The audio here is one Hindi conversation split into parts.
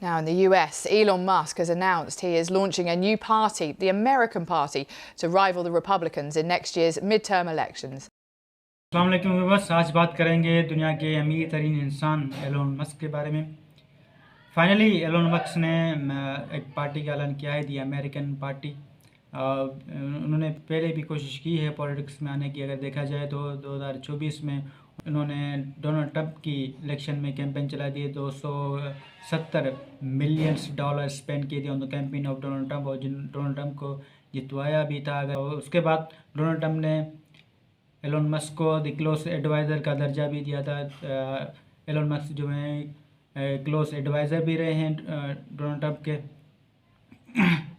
Now in the US, Elon Musk has announced he is launching a new party, the American Party, to rival the Republicans in next year's midterm elections. अस्सलाम वालेकुम व्यूअर्स, आज बात करेंगे दुनिया के अमीर तरीन इंसान एलोन मस्क के बारे में। फाइनली एलोन मस्क ने एक पार्टी का ऐलान किया है, दी अमेरिकन पार्टी। उन्होंने पहले भी कोशिश की है पॉलिटिक्स में आने की। अगर देखा जाए तो 2024 में उन्होंने डोनाल्ड ट्रंप की इलेक्शन में कैंपेन चला दी है। $270 मिलियन स्पेंड किए थे on the campaign of Donald Trump, और डोनाल्ड ट्रंप को जितवाया भी था। अगर उसके बाद डोनाल्ड ट्रंप ने एलोन मस्क को द क्लोज एडवाइज़र का दर्जा भी दिया था। एलोन मस्क जो हैं क्लोज एडवाइज़र भी रहे हैं डोनाल्ड ट्रंप के।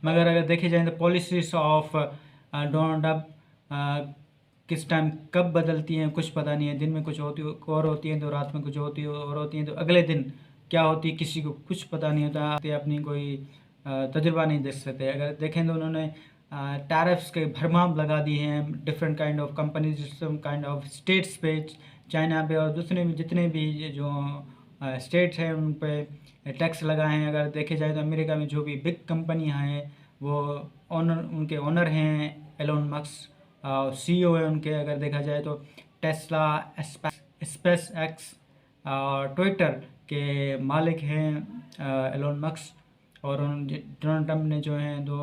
मगर अगर देखे जाए तो पॉलिसीज ऑफ डोनाल्ड ट्रंप किस टाइम कब बदलती हैं कुछ पता नहीं है। दिन में कुछ होती और होती हैं, तो रात में कुछ होती और होती हैं, तो अगले दिन क्या होती है किसी को कुछ पता नहीं होता। अपनी कोई तजुर्बा नहीं देख सकते। अगर देखें तो उन्होंने टैरिफ्स के भरमार लगा दिए हैं different kind of companies, kind of states पे, चाइना पे और दूसरे भी जितने भी जो स्टेट्स हैं उन पे टैक्स लगाए हैं। अगर देखे जाए तो अमेरिका में जो भी बिग कंपनियां हैं वो उनके ओनर हैं एलोन मस्क, सीईओ है उनके। अगर देखा जाए तो टेस्ला, स्पेस एक्स, ट्विटर के मालिक हैं एलोन मस्क। और डोनाल्ड ट्रंप ने जो हैं दो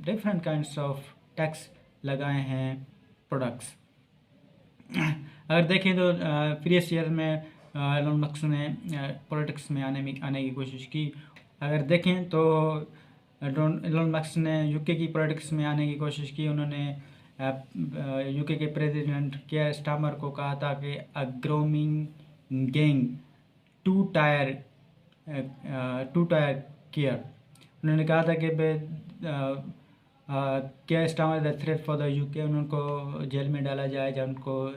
डिफरेंट काइंड्स ऑफ टैक्स लगाए हैं प्रोडक्ट्स। अगर देखें तो प्रीवियस ईयर में एलोन मस्क ने पॉलिटिक्स में आने की कोशिश की। अगर देखें तो एलोन मस्क ने यूके की पॉलिटिक्स में आने की कोशिश की। उन्होंने यूके के प्रेसिडेंट केयर स्टार्मर को कहा था कि a grooming gang two tier Keir. उन्होंने कहा था कि Keir Starmer the threat for the UK, उनको जेल में डाला जाए या उनको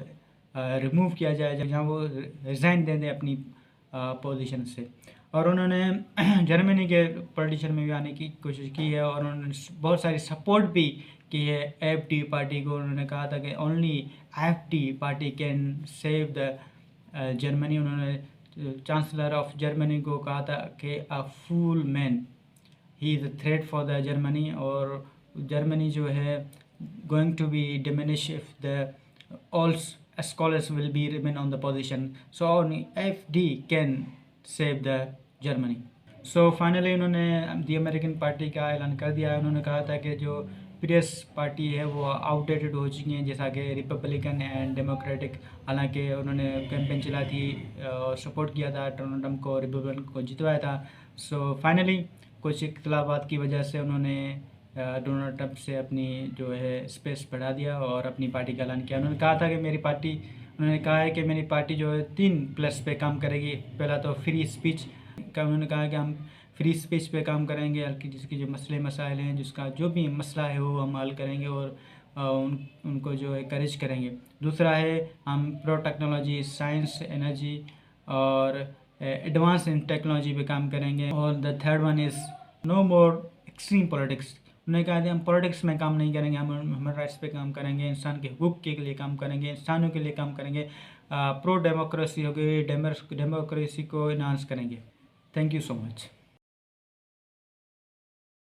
रिमूव किया जाए, जहाँ वो रिज़ाइन दे दें अपनी पोजीशन से। और उन्होंने जर्मनी के पॉलिटिशियन में भी आने की कोशिश की है, और उन्होंने बहुत सारी सपोर्ट भी की है AfD पार्टी को। उन्होंने कहा था कि only AfD party can save the Germany. उन्होंने चांसलर ऑफ जर्मनी को कहा था कि a fool man he is a threat for the Germany, और जर्मनी जो है going to be diminish if the all scholars will be remain on the position, so only AfD can save the Germany. So finally उन्होंने दी अमेरिकन पार्टी का ऐलान कर दिया है। उन्होंने कहा था कि जो प्रीवियस पार्टी है वो आउटडेटेड हो चुकी हैं, जैसा कि रिपब्लिकन एंड डेमोक्रेटिक। हालांकि उन्होंने कैंपेन चला थी और सपोर्ट किया था डोनाल्ड ट्रंप को, रिपब्लिकन को जितवाया था। सो फाइनली कुछ इख्तलाफात की वजह से उन्होंने डोनाल्ड ट्रंप से अपनी जो है स्पेस बढ़ा दिया और अपनी पार्टी का ऐलान किया। उन्होंने कहा था कि उन्होंने कहा है कि मेरी पार्टी जो है 3+ पे काम करेगी। पहला तो फ्री स्पीच का, उन्होंने कहा कि हम फ्री स्पीच पे काम करेंगे, हल्की जिसके जो मसले मसाइल हैं, जिसका जो भी मसला है वो हम हल करेंगे और उनको जो है करेज करेंगे। दूसरा है हम प्रो टेक्नोलॉजी, साइंस, एनर्जी और एडवांस इन टेक्नोलॉजी पे काम करेंगे। और the third one is no more extreme politics. उन्होंने कहा था हम पॉलिटिक्स में काम नहीं करेंगे, हम ह्यूमन राइट्स पे काम करेंगे, इंसान के हुकूक के लिए काम करेंगे, इंसानों के लिए काम करेंगे, प्रो डेमोक्रेसी हो गई, डेमोक्रेसी को इन्हांस करेंगे। Thank you so much.